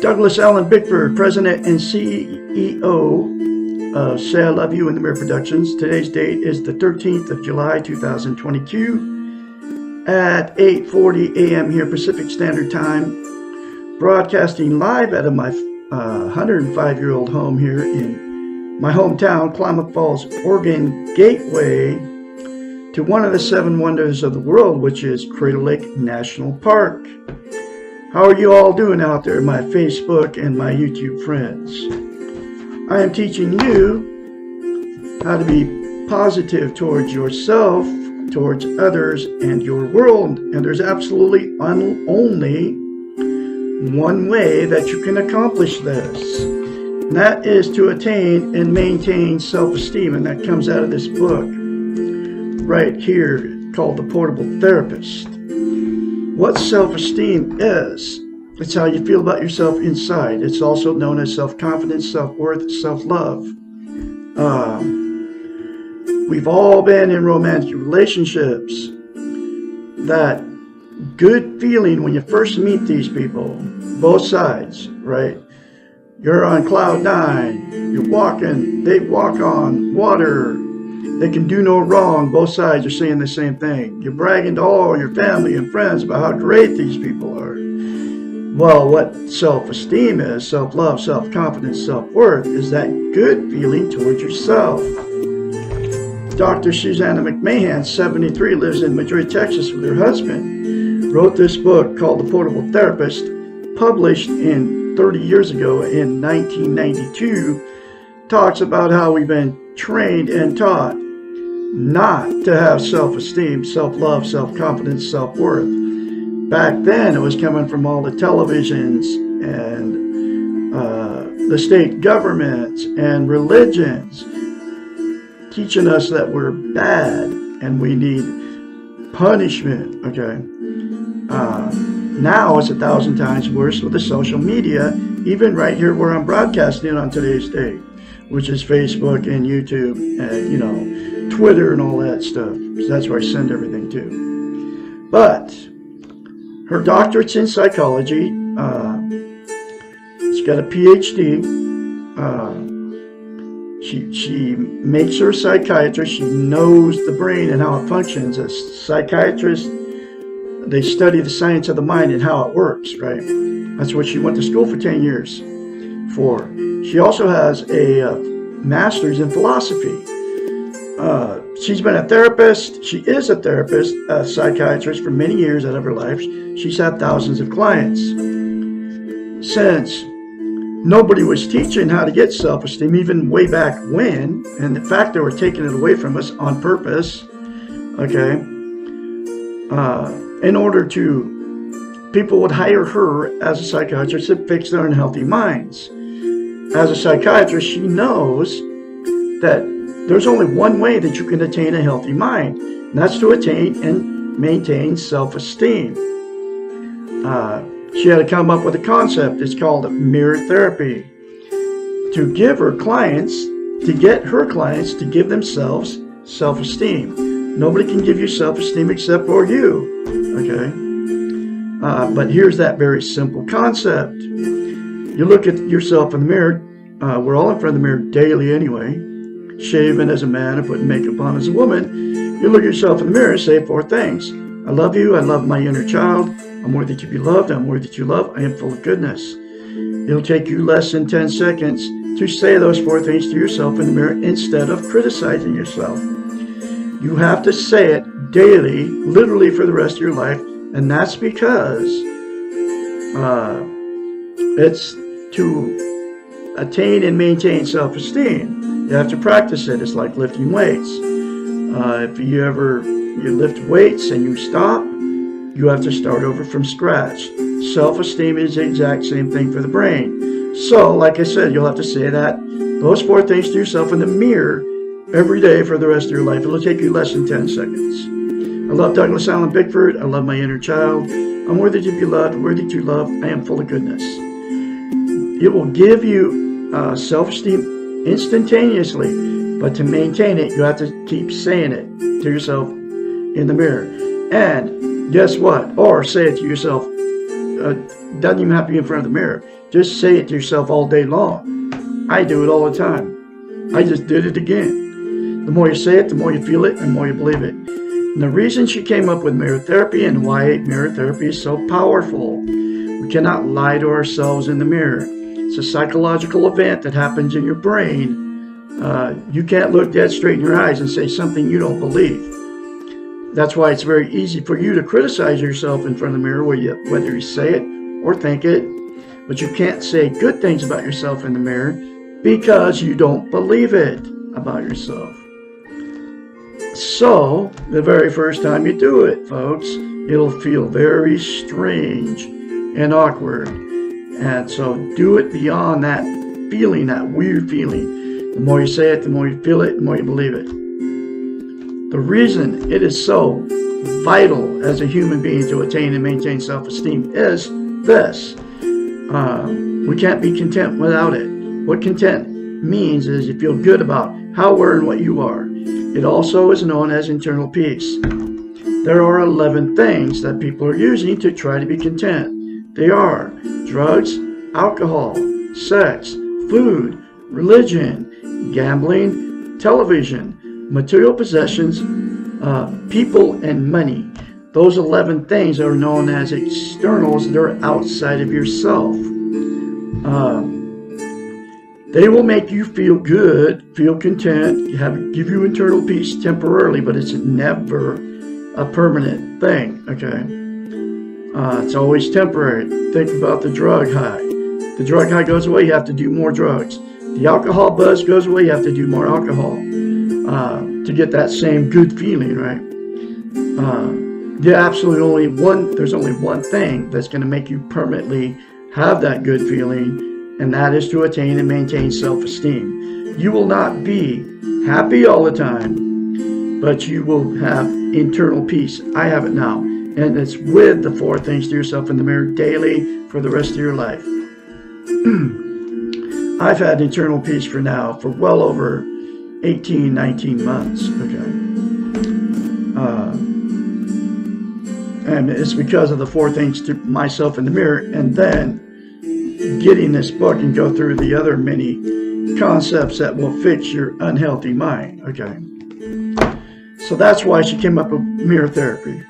Douglas Allen Bickford, President and CEO of Say I Love You in the Mirror Productions. Today's date is the 13th of July, 2022 at 8:40 a.m. here Pacific Standard Time. Broadcasting live out of my 105-year-old home here in my hometown, Klamath Falls, Oregon, gateway to one of the 7 wonders of the world, which is Crater Lake National Park. How are you all doing out there, my Facebook and my YouTube friends? I am teaching you how to be positive towards yourself, towards others, and your world. And there's absolutely only one way that you can accomplish this. And that is to attain and maintain self-esteem. And that comes out of this book right here called The Portable Therapist. What self-esteem is, it's how you feel about yourself inside. It's also known as self-confidence, self-worth, self-love. We've all been in romantic relationships. That good feeling when you first meet these people, both sides, right? You're on cloud 9, you're walking, they walk on water. They can do no wrong. Both sides are saying the same thing. You're bragging to all your family and friends about how great these people are. Well, what self-esteem is, self-love, self-confidence, self-worth, is that good feeling towards yourself. Dr. Susanna McMahon, 73, lives in Madrid, Texas with her husband, wrote this book called The Portable Therapist, published in 30 years ago in 1992, talks about how we've been trained and taught not to have self-esteem, self-love, self-confidence, self-worth. Back then, it was coming from all the televisions and the state governments and religions teaching us that we're bad and we need punishment, okay? Now it's 1,000 times worse with the social media, even right here where I'm broadcasting on today's date, which is Facebook and YouTube and, Twitter and all that stuff. So that's where I send everything to. But her doctorate's in psychology. She's got a PhD. She makes her a psychiatrist. She knows the brain and how it functions. As psychiatrists, they study the science of the mind and how it works, right? That's what she went to school for 10 years for. She also has a master's in philosophy. She's been a therapist. She is a therapist, a psychiatrist for many years out of her life. She's had thousands of clients. Since nobody was teaching how to get self-esteem, even way back when, and in fact they were taking it away from us on purpose, okay, in order to, people would hire her as a psychiatrist to fix their unhealthy minds. As a psychiatrist, she knows that there's only one way that you can attain a healthy mind, and that's to attain and maintain self-esteem. She had to come up with a concept. It's called mirror therapy, to give her clients, to get her clients to give themselves self-esteem. Nobody can give you self-esteem except for you, okay? But here's that very simple concept. You look at yourself in the mirror. We're all in front of the mirror daily anyway, shaving as a man and putting makeup on as a woman. You look at yourself in the mirror and say 4 things. I love you. I love my inner child. I'm worthy to be loved. I'm worthy to love. I am full of goodness. It'll take you less than 10 seconds to say those 4 things to yourself in the mirror instead of criticizing yourself. You have to say it daily, literally for the rest of your life, and that's because it's to attain and maintain self-esteem. You have to practice it. It's like lifting weights. If you lift weights and you stop, you have to start over from scratch. Self-esteem is the exact same thing for the brain. So, like I said, you'll have to say those 4 things to yourself in the mirror every day for the rest of your life. It'll take you less than 10 seconds. I love Douglas Allen Bickford. I love my inner child. I'm worthy to be loved, worthy to love. I am full of goodness. It will give you self-esteem instantaneously, but to maintain it, you have to keep saying it to yourself in the mirror. And guess what? Or say it to yourself. Doesn't even have to be in front of the mirror. Just say it to yourself all day long. I do it all the time. I just did it again. The more you say it, the more you feel it, and the more you believe it. And the reason she came up with mirror therapy and why mirror therapy is so powerful. We cannot lie to ourselves in the mirror. It's a psychological event that happens in your brain. You can't look dead straight in your eyes and say something you don't believe. That's why it's very easy for you to criticize yourself in front of the mirror, whether you say it or think it. But you can't say good things about yourself in the mirror because you don't believe it about yourself. So, the very first time you do it, folks, it'll feel very strange and awkward. And so do it beyond that feeling, that weird feeling. The more you say it, the more you feel it, the more you believe it. The reason it is so vital as a human being to attain and maintain self-esteem is this. We can't be content without it. What content means is you feel good about how, where, and what you are. It also is known as internal peace. There are 11 things that people are using to try to be content. They are drugs, alcohol, sex, food, religion, gambling, television, material possessions, people, and money. Those 11 things are known as externals. They're outside of yourself. They will make you feel good, feel content, give you internal peace temporarily, but it's never a permanent thing, okay? It's always temporary. Think about the drug high. The drug high goes away, you have to do more drugs. The alcohol buzz goes away, you have to do more alcohol to get that same good feeling, right? There's only one thing that's going to make you permanently have that good feeling, and that is to attain and maintain self-esteem. You will not be happy all the time, but you will have internal peace. I have it now, and it's with the 4 things to yourself in the mirror daily for the rest of your life. I've had internal peace for well over 18, 19 months, okay? And it's because of the 4 things to myself in the mirror, and then getting this book and go through the other many concepts that will fix your unhealthy mind, okay? So that's why she came up with mirror therapy.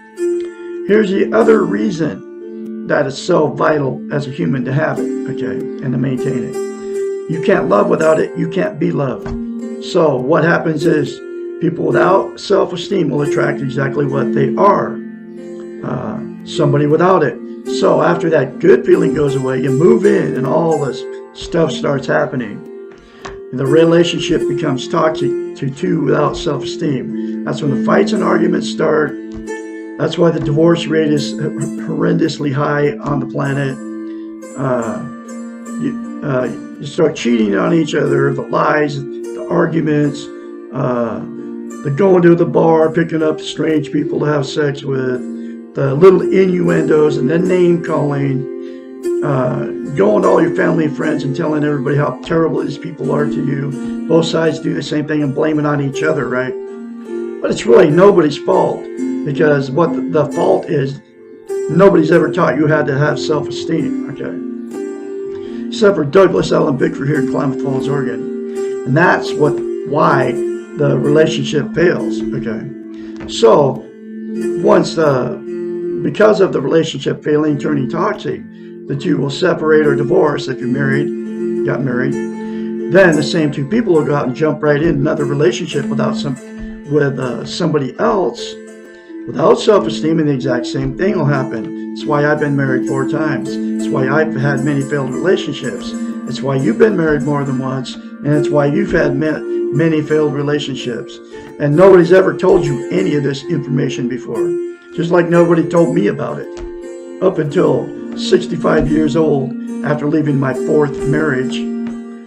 Here's the other reason that it's so vital as a human to have it, okay, and to maintain it. You can't love without it. You can't be loved. So what happens is people without self-esteem will attract exactly what they are. Somebody without it. So after that good feeling goes away, you move in and all this stuff starts happening. And the relationship becomes toxic to 2 without self-esteem. That's when the fights and arguments start. That's why the divorce rate is horrendously high on the planet. You start cheating on each other, the lies, the arguments, the going to the bar, picking up strange people to have sex with, the little innuendos and then name calling, going to all your family and friends and telling everybody how terrible these people are to you. Both sides do the same thing and blame it on each other, right? But it's really nobody's fault, because what the fault is, nobody's ever taught you how to have self-esteem, okay? Except for Douglas Allen Bickford here in Klamath Falls, Oregon. And that's why the relationship fails, okay? So, because of the relationship failing, turning toxic, the 2 will separate or divorce if you're got married. Then the same 2 people will go out and jump right in another relationship with somebody else without self-esteem, and the exact same thing will happen. That's why I've been married 4 times. It's why I've had many failed relationships. It's why you've been married more than once, and it's why you've had many failed relationships. And nobody's ever told you any of this information before. Just like nobody told me about it. Up until 65 years old, after leaving my 4th marriage,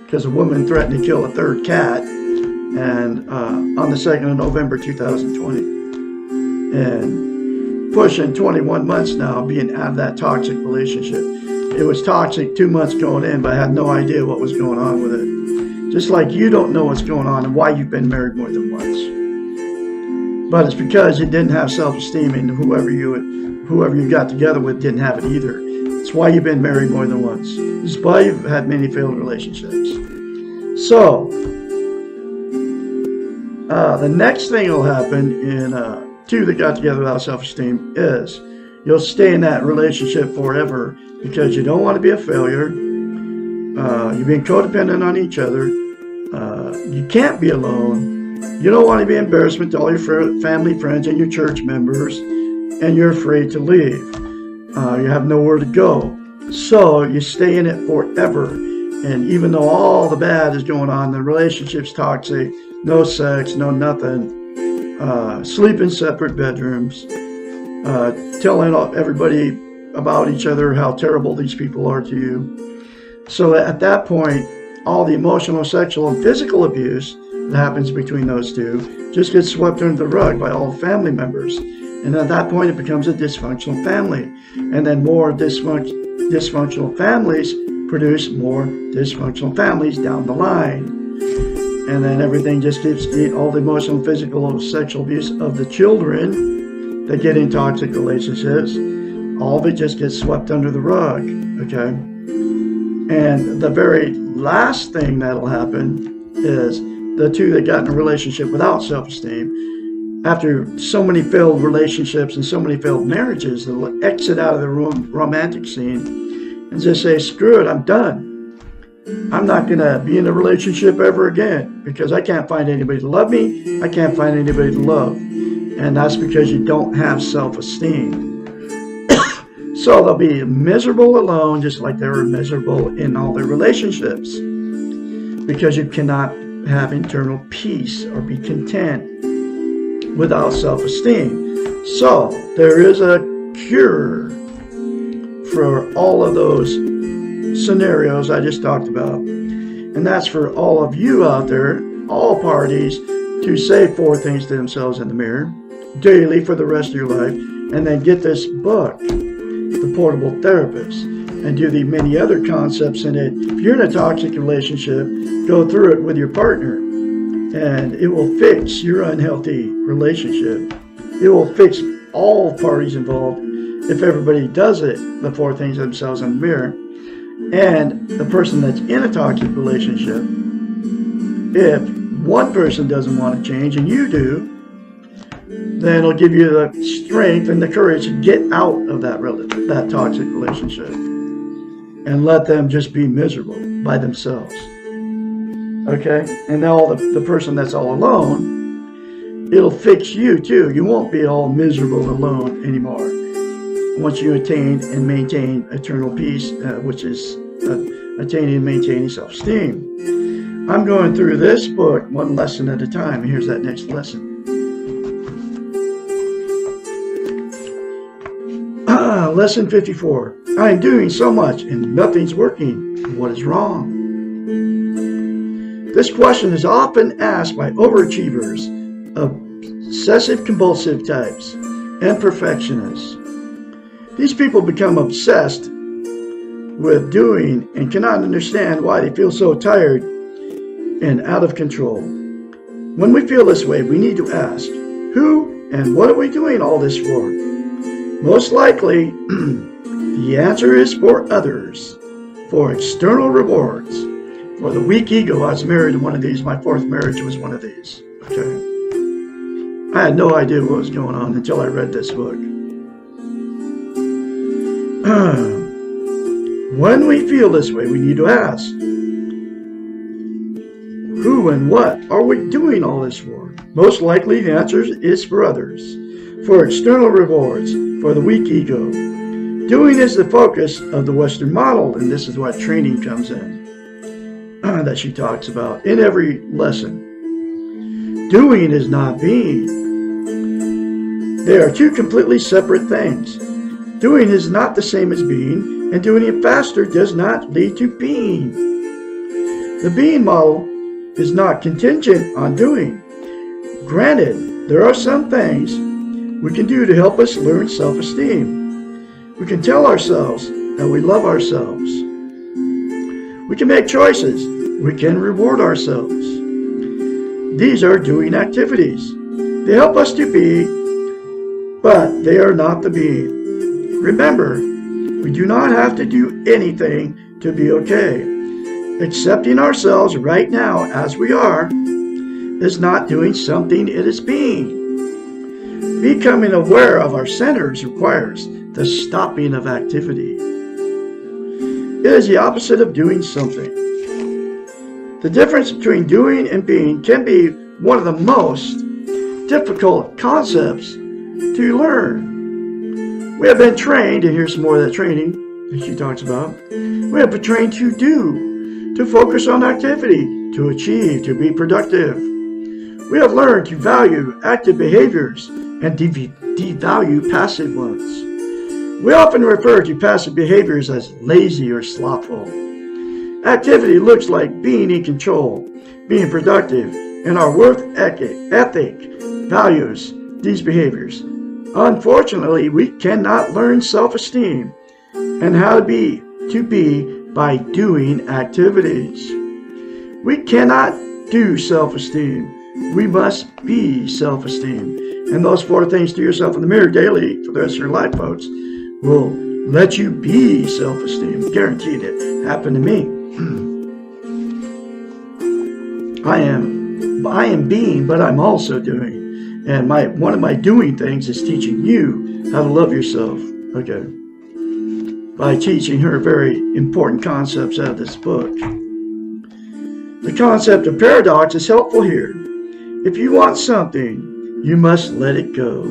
because a woman threatened to kill a 3rd cat, and on the 2nd of November 2020. And pushing 21 months now being out of that toxic relationship. It was toxic 2 months going in, but I had no idea what was going on with it. Just like you don't know what's going on and why you've been married more than once. But it's because you didn't have self-esteem, and whoever you got together with didn't have it either. It's why you've been married more than once. It's why you've had many failed relationships. So, the next thing will happen in two that got together without self-esteem is you'll stay in that relationship forever because you don't want to be a failure. You're being codependent on each other. You can't be alone. You don't want to be an embarrassment to all your family, friends, and your church members, and you're afraid to leave. You have nowhere to go. So you stay in it forever. And even though all the bad is going on, the relationship's toxic, no sex, no nothing, sleep in separate bedrooms, telling everybody about each other how terrible these people are to you. So at that point, all the emotional, sexual, and physical abuse that happens between those two just gets swept under the rug by all the family members. And at that point, it becomes a dysfunctional family. And then more dysfunctional families produce more dysfunctional families down the line. And then everything just keeps all the emotional, physical, sexual abuse of the children that get in toxic relationships. All of it just gets swept under the rug, okay? And the very last thing that'll happen is the two that got in a relationship without self-esteem, after so many failed relationships and so many failed marriages, they'll exit out of the romantic scene and just say, screw it, I'm done. I'm not going to be in a relationship ever again because I can't find anybody to love me. I can't find anybody to love. And that's because you don't have self-esteem. So they'll be miserable alone, just like they were miserable in all their relationships, because you cannot have internal peace or be content without self-esteem. So there is a cure for all of those scenarios I just talked about, and that's for all of you out there, all parties, to say 4 things to themselves in the mirror daily for the rest of your life, and then get this book, The Portable Therapist, and do the many other concepts in it. If you're in a toxic relationship, go through it with your partner, and it will fix your unhealthy relationship. It will fix all parties involved if everybody does it, the 4 things to themselves in the mirror. And the person that's in a toxic relationship, if one person doesn't want to change and you do, then it'll give you the strength and the courage to get out of that toxic relationship and let them just be miserable by themselves. Okay? And now the person that's all alone, it'll fix you too. You won't be all miserable alone anymore once you attain and maintain eternal peace, which is attaining and maintaining self-esteem. I'm going through this book one lesson at a time. Here's that next lesson. Lesson 54. I am doing so much and nothing's working. What is wrong? This question is often asked by overachievers, obsessive compulsive types, and perfectionists. These people become obsessed with doing and cannot understand why they feel so tired and out of control. When we feel this way, we need to ask, who and what are we doing all this for? Most likely, the answer is for others, for external rewards, for the weak ego. I was married to one of these. My 4th marriage was one of these. Okay. I had no idea what was going on until I read this book. When we feel this way, we need to ask, who and what are we doing all this for? Most likely, the answer is for others, for external rewards, for the weak ego. Doing is the focus of the Western model, and this is what training comes in, that she talks about in every lesson. Doing is not being. They are 2 completely separate things. Doing is not the same as being, and doing it faster does not lead to being. The being model is not contingent on doing. Granted, there are some things we can do to help us learn self-esteem. We can tell ourselves that we love ourselves. We can make choices. We can reward ourselves. These are doing activities. They help us to be, but they are not the being. Remember, We do not have to do anything to be okay. Accepting ourselves right now as we are is not doing something, it is being. Becoming aware of our centers requires the stopping of activity. It is the opposite of doing something. The difference between doing and being can be one of the most difficult concepts to learn. We have been trained, and here's some more of that training that she talks about. We have been trained to do, to focus on activity, to achieve, to be productive. We have learned to value active behaviors and devalue passive ones. We often refer to passive behaviors as lazy or slothful. Activity looks like being in control, being productive, and our work ethic values these behaviors. Unfortunately, we cannot learn self-esteem and how to be by doing activities. We cannot do self-esteem. We must be self-esteem. And those 4 things to yourself in the mirror daily for the rest of your life, folks, will let you be self-esteem. Guaranteed it happened to me. I am being, but I'm also doing. And one of my doing things is teaching you how to love yourself. Okay. By teaching her very important concepts out of this book. The concept of paradox is helpful here. If you want something, you must let it go.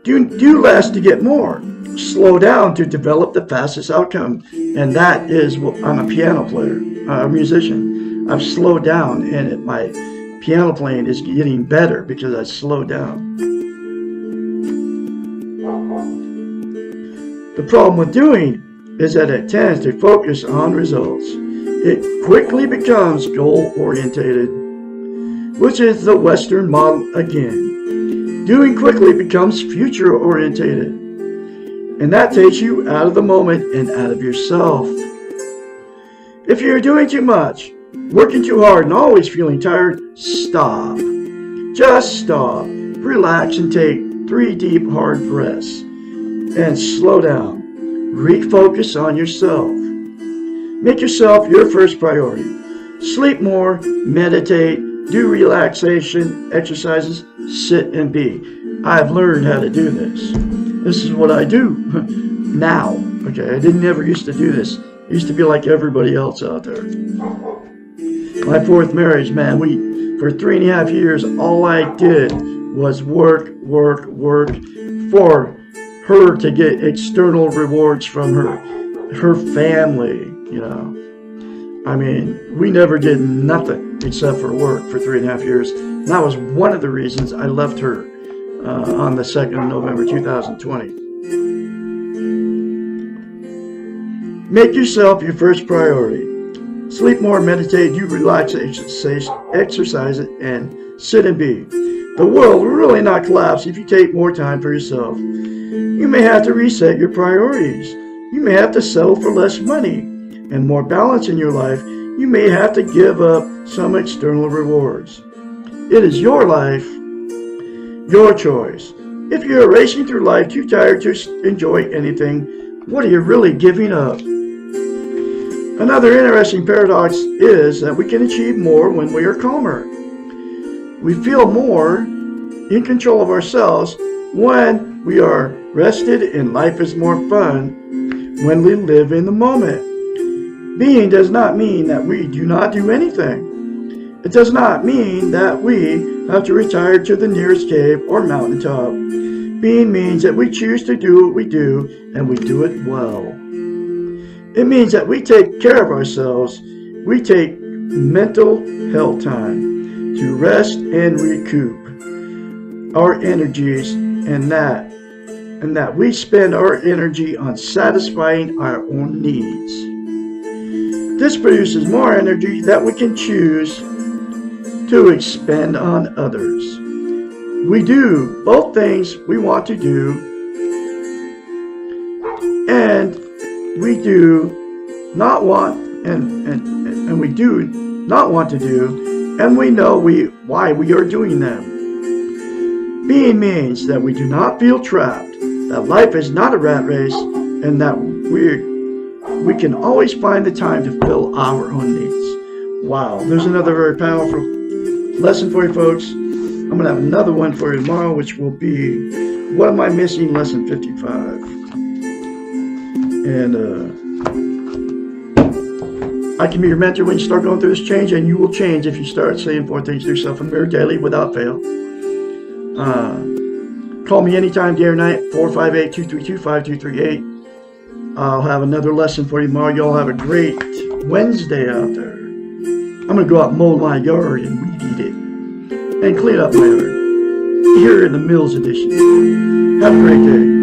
Do less to get more. Slow down to develop the fastest outcome. And that is what I'm a piano player, a musician. I've slowed down, and my piano playing is getting better because I slowed down. The problem with doing is that it tends to focus on results. It quickly becomes goal-orientated, which is the Western model again. Doing quickly becomes future-orientated, and that takes you out of the moment and out of yourself. If you're doing too much, working too hard, and always feeling tired, stop. Just stop. Relax and take 3 deep, hard breaths. And slow down. Refocus on yourself. Make yourself your first priority. Sleep more, meditate, do relaxation exercises, sit and be. I've learned how to do this. This is what I do now. Okay, I didn't ever used to do this. I used to be like everybody else out there. My 4th marriage, man, for 3.5 years, all I did was work for her to get external rewards from her family, you know. I mean, we never did nothing except for work for 3.5 years. And that was one of the reasons I left her on the 2nd of November 2020. Make yourself your first priority. Sleep more, meditate, do exercise it, and sit and be. The world will really not collapse if you take more time for yourself. You may have to reset your priorities. You may have to settle for less money and more balance in your life. You may have to give up some external rewards. It is your life, your choice. If you're racing through life too tired to enjoy anything, what are you really giving up? Another interesting paradox is that we can achieve more when we are calmer. We feel more in control of ourselves when we are rested, and life is more fun when we live in the moment. Being does not mean that we do not do anything. It does not mean that we have to retire to the nearest cave or mountaintop. Being means that we choose to do what we do, and we do it well. It means that we take care of ourselves. We take mental health time to rest and recoup our energies, and that we spend our energy on satisfying our own needs. This produces more energy that we can choose to expend on others. We do both things we want to do, and we do not want and we do not want to do, and we know why we are doing them. Being means that we do not feel trapped. that life is not a rat race, and that we can always find the time to fill our own needs. Wow, there's another very powerful lesson for you folks. I'm going to have another one for you tomorrow, which will be What Am I Missing? Lesson 55. And I can be your mentor when you start going through this change, and you will change if you start saying 4 things to yourself in the mirror daily without fail. Call me anytime, day or night, 458-232-5238. I'll have another lesson for you tomorrow. Y'all have a great Wednesday out there. I'm going to go out and mow my yard and weed eat it. And clean up my yard. Here in the Mills edition. Have a great day.